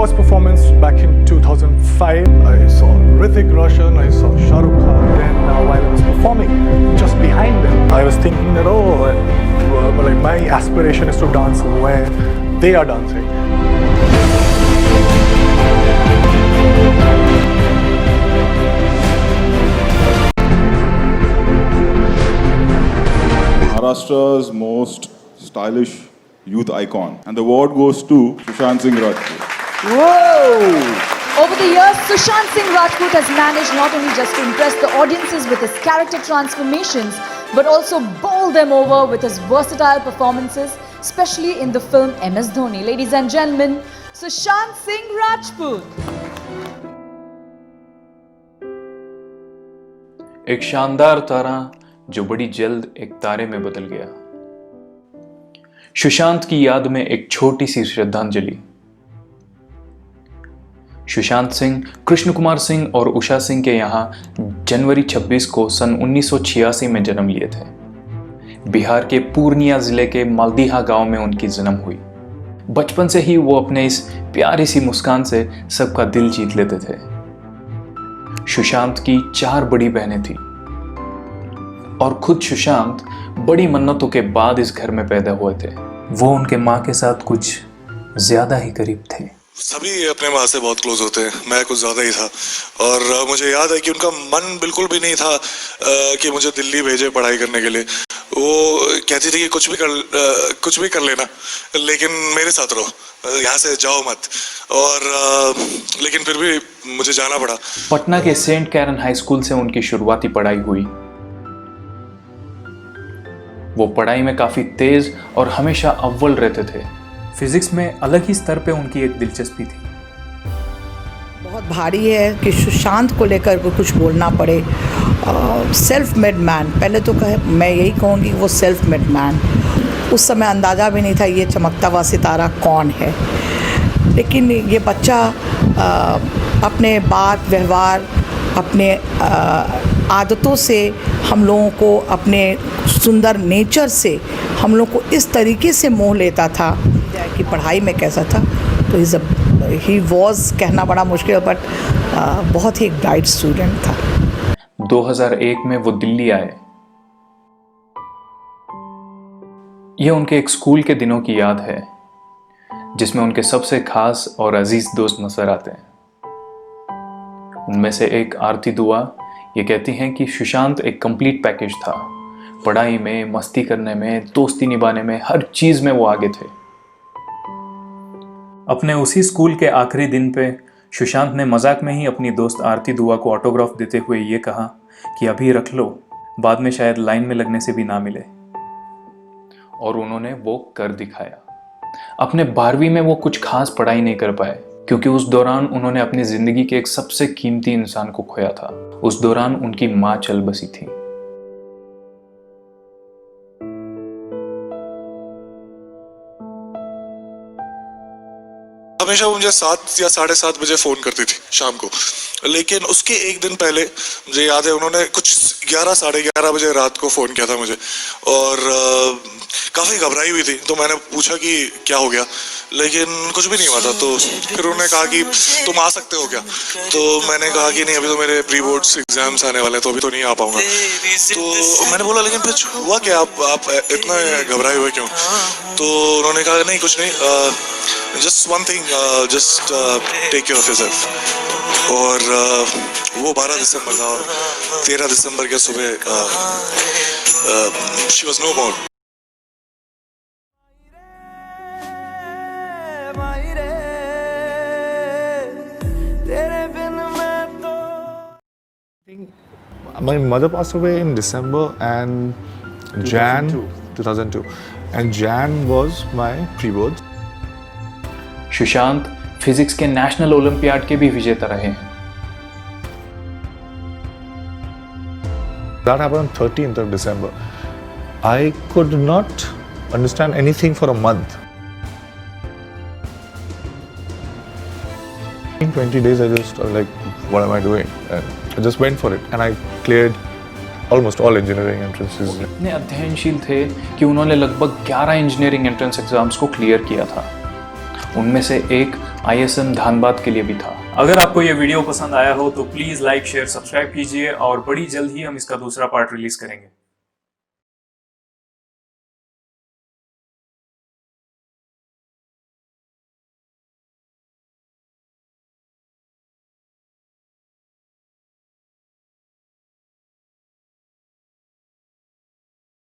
first performance back in 2005. I saw Hrithik Roshan, I saw Shah Rukh Khan. Then while I was performing, just behind them, I was thinking that like my aspiration is to dance where they are dancing. Maharashtra's most stylish youth icon, and the award goes to Sushant Singh Rajput. Whoa! Over the years, Sushant Singh Rajput has managed not only just to impress the audiences with his character transformations, but also bowl them over with his versatile performances, especially in the film MS Dhoni. Ladies and gentlemen, Sushant Singh Rajput. एक शानदार तारा जो बड़ी जल्द एक तारे में बदल गया। सुशांत की याद में एक छोटी सी श्रद्धांजलि। सुशांत सिंह कृष्ण कुमार सिंह और उषा सिंह के यहां जनवरी 26 को सन 1986 में जन्म लिए थे। बिहार के पूर्णिया जिले के मालदीहा गांव में उनकी जन्म हुई। बचपन से ही वो अपने इस प्यारी सी मुस्कान से सबका दिल जीत लेते थे। सुशांत की 4 बड़ी बहनें थीं और खुद सुशांत बड़ी मन्नतों के बाद इस घर में पैदा हुए थे। वो उनके माँ के साथ कुछ ज्यादा ही करीब थे। सभी अपने माँ से बहुत क्लोज होते हैं, मैं कुछ ज़्यादा ही था। और मुझे याद है कि उनका मन बिल्कुल भी नहीं था कि मुझे दिल्ली भेजे पढ़ाई करने के लिए। वो कहती थी कि कुछ भी कर लेना, लेकिन मेरे साथ रहो, यहाँ से जाओ मत। और लेकिन फिर भी मुझे जाना पड़ा। पटना के सेंट कैरन हाई स्कूल से उनकी शुरुआती पढ़ाई हुई। वो पढ़ाई में काफी तेज और हमेशा अव्वल रहते थे। फिजिक्स में अलग ही स्तर पे उनकी एक दिलचस्पी थी। बहुत भारी है कि सुशांत को लेकर को कुछ बोलना पड़े। सेल्फ मेड मैन, पहले तो मैं यही कहूँगी वो सेल्फ मेड मैन। उस समय अंदाज़ा भी नहीं था ये चमकता हुआ सितारा कौन है, लेकिन ये बच्चा अपने बात व्यवहार, अपने आदतों से हम लोगों को, अपने सुंदर नेचर से हम लोग को इस तरीके से मोह लेता था कि पढ़ाई में कैसा था। तो ही वॉज कहना बड़ा मुश्किल, बट बहुत ही ब्राइट स्टूडेंट था। 2001 में वो दिल्ली आए। ये उनके एक स्कूल के दिनों की याद है जिसमें उनके सबसे खास और अजीज दोस्त नजर आते हैं। उनमें से एक आरती दुआ ये कहती हैं कि सुशांत एक कंप्लीट पैकेज था। पढ़ाई में, मस्ती करने में, दोस्ती निभाने में, हर चीज में वो आगे थे। अपने उसी स्कूल के आखिरी दिन पे सुशांत ने मजाक में ही अपनी दोस्त आरती दुआ को ऑटोग्राफ देते हुए ये कहा कि अभी रख लो, बाद में शायद लाइन में लगने से भी ना मिले। और उन्होंने वो कर दिखाया। अपने 12वीं में वो कुछ खास पढ़ाई नहीं कर पाए क्योंकि उस दौरान उन्होंने अपनी जिंदगी के एक सबसे कीमती इंसान को खोया था। उस दौरान उनकी माँ चल बसी थी। हमेशा मुझे 7 या 7:30 बजे फ़ोन करती थी शाम को, लेकिन उसके एक दिन पहले मुझे याद है उन्होंने कुछ 11 साढ़े 11 बजे रात को फ़ोन किया था मुझे। और काफ़ी घबराई हुई थी, तो मैंने पूछा कि क्या हो गया, लेकिन कुछ भी नहीं हुआ था। तो फिर उन्होंने कहा कि तुम आ सकते हो क्या। तो मैंने कहा कि नहीं, अभी तो मेरे प्री बोर्ड्स एग्जाम्स आने वाले हैं, तो अभी तो नहीं आ पाऊंगा। तो मैंने बोला लेकिन फिर हुआ क्या, आप इतना घबराए हुए क्यों। तो उन्होंने कहा नहीं कुछ नहीं, just one thing, just take care of yourself. और वो 12 दिसंबर था और 13 दिसंबर के सुबह she was no more. My mother passed away in December and Jan 2002, and Jan was my pre-board. Sushant physics के नेशनल ओलंपियाड के भी विजेता रहे हैं। That happened on 13th of December. I could not understand anything for a month. In 20 days, I just was like, what am I doing? And I just went for it, and I cleared almost all engineering entrances. इतने अध्ययनशील थे कि उन्होंने लगभग 11 engineering entrance exams को clear किया था। उनमें से एक ISM धानबाद के लिए भी था। अगर आपको ये वीडियो पसंद आया हो तो प्लीज लाइक शेयर सब्सक्राइब कीजिए और बड़ी जल्द ही हम इसका दूसरा पार्ट रिलीज करेंगे।